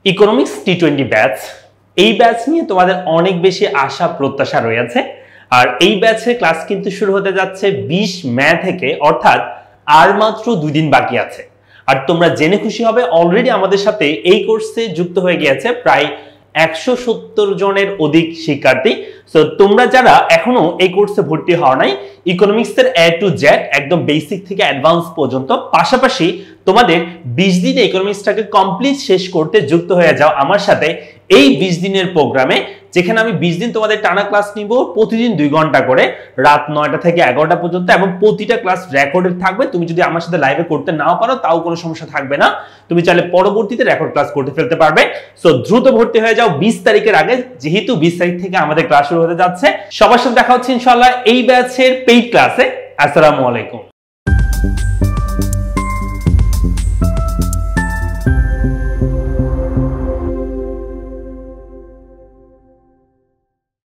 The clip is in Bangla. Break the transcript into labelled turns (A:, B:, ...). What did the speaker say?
A: ইকোনমিক্স টি20 ব্যাচ, এই ব্যাচ নিয়ে তোমাদের অনেক বেশি আশা প্রত্যাশা রয়েছে। আর এই ব্যাচের ক্লাস কিন্তু শুরু হতে যাচ্ছে 20 মে থেকে, অর্থাৎ আর মাত্র 2 দিন বাকি আছে। আর তোমরা জেনে খুশি হবে অলরেডি আমাদের সাথে এই কোর্সে যুক্ত হয়ে গিয়েছে প্রায় 170 জনের অধিক শিক্ষার্থী। সো তোমরা যারা এখনো এই কোর্সে ভর্তি হওয়া নাই, ইকোনমিক্সের A to Z একদম বেসিক থেকে অ্যাডভান্স পর্যন্ত, পাশাপাশি তোমাদের 20 দিনে ইকোনমিক্সটাকে কমপ্লিট শেষ করতে যুক্ত হয়ে যাও আমার সাথে এই 20 দিনের প্রোগ্রামে, যেখানে আমি 20 দিন তোমাদের টানা ক্লাস নিব, প্রতিদিন 2 ঘন্টা করে, রাত 9টা থেকে 11টা পর্যন্ত, এবং প্রতিটা ক্লাস রেকর্ডেড থাকবে। তুমি যদি আমার সাথে লাইভে করতে নাও পারো তাও কোনো সমস্যা থাকবে না, তুমি চাইলে পরবর্তীতে রেকর্ড ক্লাস করতে ফেলতে পারবে। সো দ্রুত ভর্তি হয়ে যাও 20 তারিখের আগে, যেহেতু 20 তারিখ থেকে আমাদের ক্লাস শুরু হতে যাচ্ছে। সবার সাথে দেখা হচ্ছে ইনশাআল্লাহ এই ব্যাচের পেইড ক্লাসে। আসসালামু আলাইকুম।